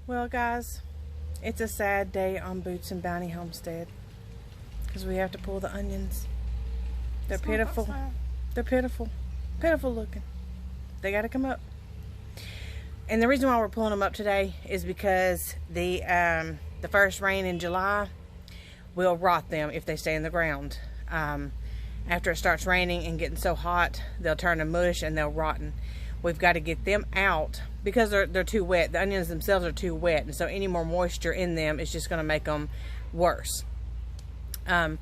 Well, guys, it's a sad day on Boots and Bounty Homestead because we have to pull the onions. They're pitiful. They're pitiful. Pitiful looking. They got to come up. And the reason why we're pulling them up today is because the first rain in July will rot them if they stay in the ground. After it starts raining and getting so hot, they'll turn to mush and they'll rotten. We've got to get them out because they're too wet. The onions themselves are too wet, and so any more moisture in them is just going to make them worse. The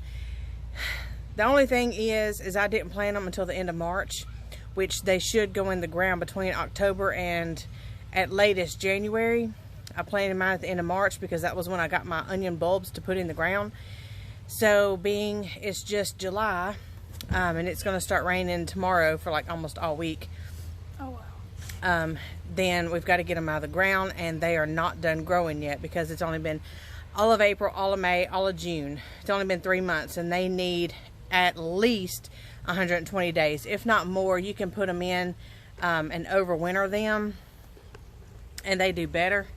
only thing is I didn't plant them until the end of March, which they should go in the ground between October and at latest January. I planted mine at the end of March because that was when I got my onion bulbs to put in the ground. So being it's just July, and it's going to start raining tomorrow for like almost all week. Oh wow. Then we've got to get them out of the ground, and they are not done growing yet because it's only been all of April, all of May, all of June. It's only been 3 months, and they need at least 120 days, if not more. You can put them in and overwinter them, and they do better.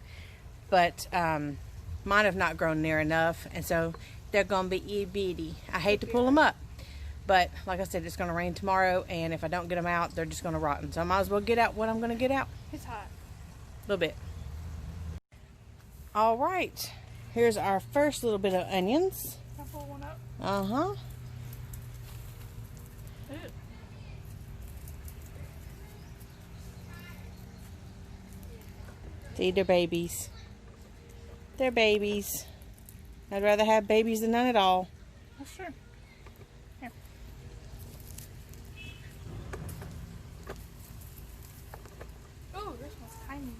But mine have not grown near enough, and so they're going to be itty bitty. I hate to pull them up, but like I said, it's going to rain tomorrow, and if I don't get them out, they're just going to rot. So I might as well get out what I'm going to get out. It's hot. A little bit. All right, here's our first little bit of onions. Can I pull one up? Uh-huh. Ew. See, they're babies. They're babies. I'd rather have babies than none at all. That's true. Here. Oh, this one's tiny.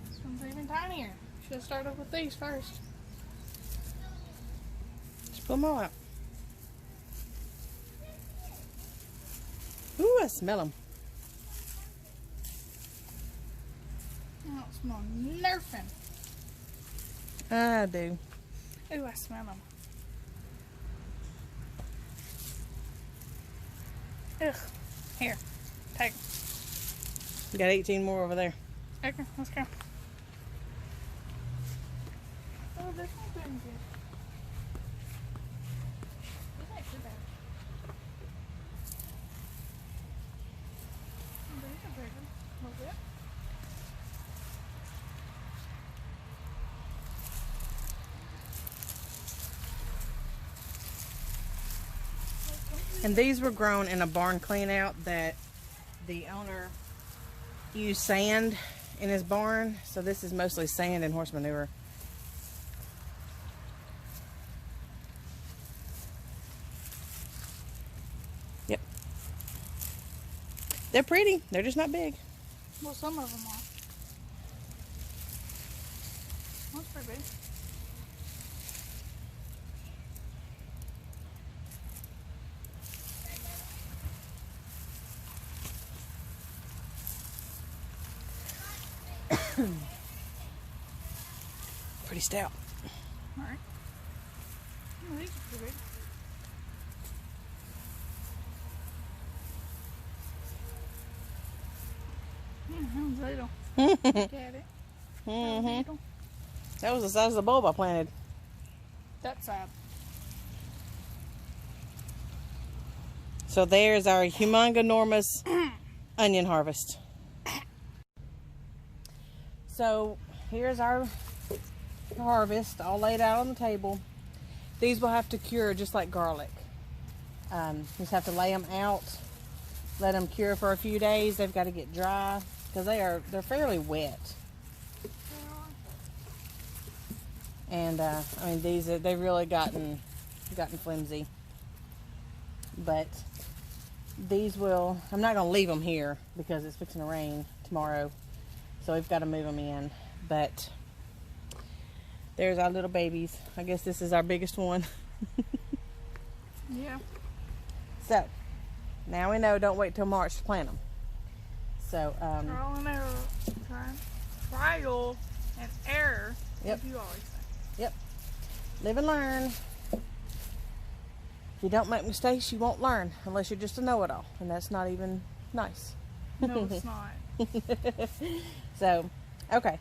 This one's even tinier. Should have started with these first. Just pull them all out. Ooh, I smell them. I don't smell nothing. I do. Ooh, I smell them. Ugh. Here. Take 'em. You got 18 more over there. Okay, let's go. Oh, this one's doing good. These ain't too bad. Oh, these are bigger. A little bit. And these were grown in a barn clean out that the owner used sand in his barn. So this is mostly sand and horse manure. Yep. They're pretty. They're just not big. Well, some of them are. That's pretty big. Pretty stout. Alright. Oh, these are pretty big. Little. Look at it. Mm-hmm. That was the size of the bulb I planted. That's sad. So there's our humongous onion harvest. So here's our harvest all laid out on the table. These will have to cure just like garlic. Just have to lay them out, let them cure for a few days. They've got to get dry because they're fairly wet. And I mean, they've really gotten flimsy. But these will, I'm not going to leave them here because it's fixing to rain tomorrow. So we've got to move them in. But there's our little babies. I guess this is our biggest one. Yeah. So now we know, don't wait till March to plant them. So Trial and error. Trial and error. Yep. As you always say. Yep. Live and learn. If you don't make mistakes, you won't learn unless you're just a know-it-all, and that's not even nice. No, it's not. So, okay.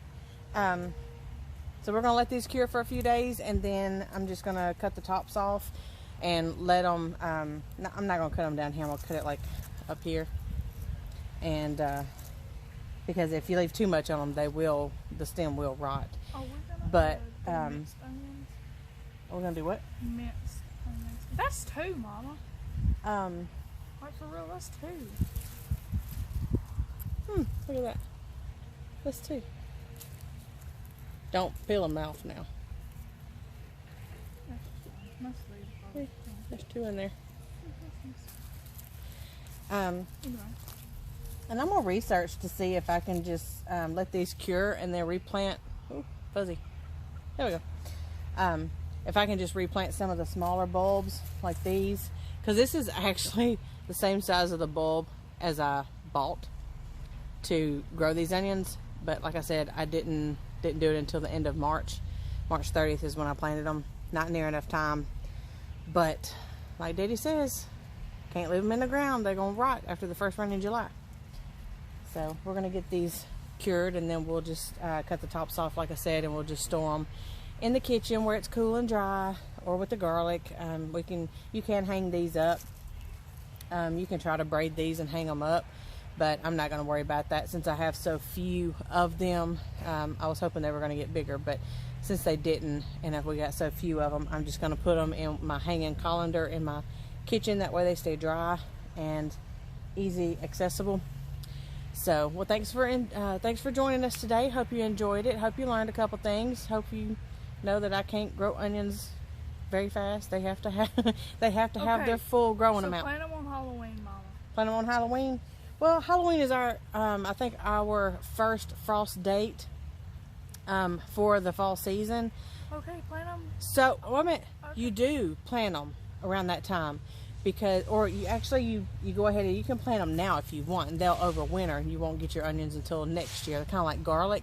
So we're gonna let these cure for a few days, and then I'm just gonna cut the tops off and let them. I'm not gonna cut them down here. I'm gonna cut it like up here, and because if you leave too much on them, the stem will rot. Oh, we're gonna But do mixed onions. we're gonna do what? Mixed onions. That's two, Mama. Like for real, that's two. Look at that. That's two. Don't peel them off now. There's two in there. Anyway. And I'm gonna research to see if I can just let these cure and then replant. Ooh, fuzzy. There we go. If I can just replant some of the smaller bulbs like these, because this is actually the same size of the bulb as I bought to grow these onions. But like I said, I didn't do it until the end of March. March 30th is when I planted them. Not near enough time. But like Daddy says, can't leave them in the ground. They're gonna rot after the first rain in July. So we're gonna get these cured, and then we'll just cut the tops off like I said, and we'll just store them in the kitchen where it's cool and dry, or with the garlic. You can hang these up. You can try to braid these and hang them up, but I'm not going to worry about that since I have so few of them. I was hoping they were going to get bigger, but since they didn't, and if we got so few of them, I'm just going to put them in my hanging colander in my kitchen. That way they stay dry and easy accessible. So, well, thanks for joining us today. Hope you enjoyed it. Hope you learned a couple things. Hope you know that I can't grow onions very fast. They have to have have their full growing amount. Plant them on Halloween, Mama. Plant them on Halloween. Well, Halloween is our I think our first frost date for the fall season. Okay, plant them. So, wait a minute. Okay. You do plant them around that time, because, or you go ahead and you can plant them now if you want, and they'll overwinter, and you won't get your onions until next year. They're kind of like garlic.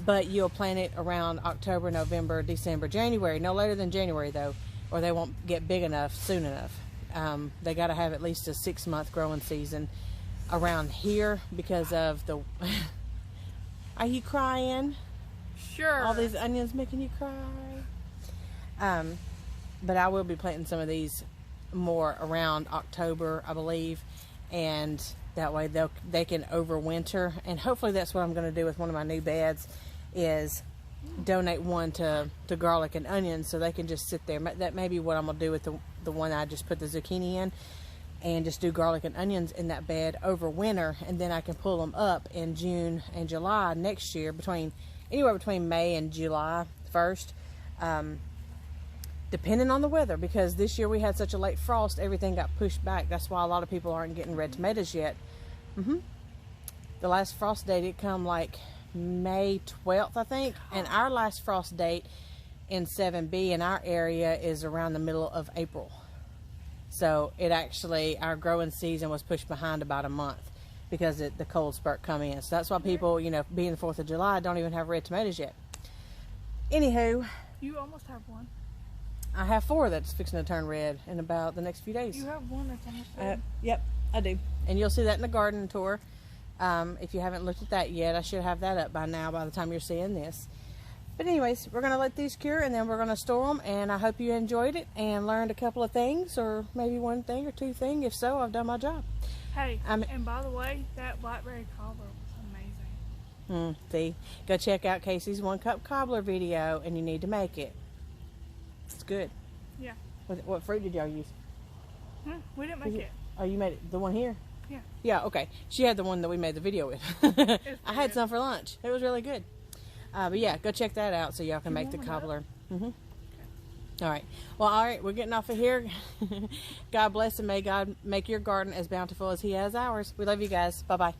But you'll plant it around October, November, December, January. No later than January, though, or they won't get big enough soon enough. They got to have at least a 6-month growing season around here because of the... Are you crying? Sure. All these onions making you cry? But I will be planting some of these more around October, I believe, and that way they can overwinter. And hopefully that's what I'm going to do with one of my new beds, is donate one to garlic and onions, so they can just sit there. That may be what I'm going to do with the one I just put the zucchini in, and just do garlic and onions in that bed over winter, and then I can pull them up in June and July next year, anywhere between May and July 1st, depending on the weather, because this year we had such a late frost, everything got pushed back. That's why a lot of people aren't getting red tomatoes yet. The last frost date, it come like May 12th, I think, and our last frost date in 7B in our area is around the middle of April. So it actually, our growing season was pushed behind about a month because the cold spurt come in. So that's why people, being the 4th of July, don't even have red tomatoes yet. Anywho, you almost have one. I have 4 that's fixing to turn red in about the next few days. You have one that's almost red. Yep, I do. And you'll see that in the garden tour. If you haven't looked at that yet, I should have that up by now by the time you're seeing this. But anyways, we're going to let these cure, and then we're going to store them, and I hope you enjoyed it and learned a couple of things, or maybe one thing or two things. If so, I've done my job. Hey, and by the way, that blackberry cobbler was amazing. See, go check out Casey's 1-cup cobbler video, and you need to make it. It's good. Yeah. What fruit did y'all use? We didn't make it. Oh, you made it, the one here? Yeah. Yeah, okay. She had the one that we made the video with. I had some for lunch. It was really good. But yeah, go check that out so y'all can make the cobbler. Okay. All right. Well, all right, we're getting off of here. God bless, and may God make your garden as bountiful as He has ours. We love you guys. Bye-bye.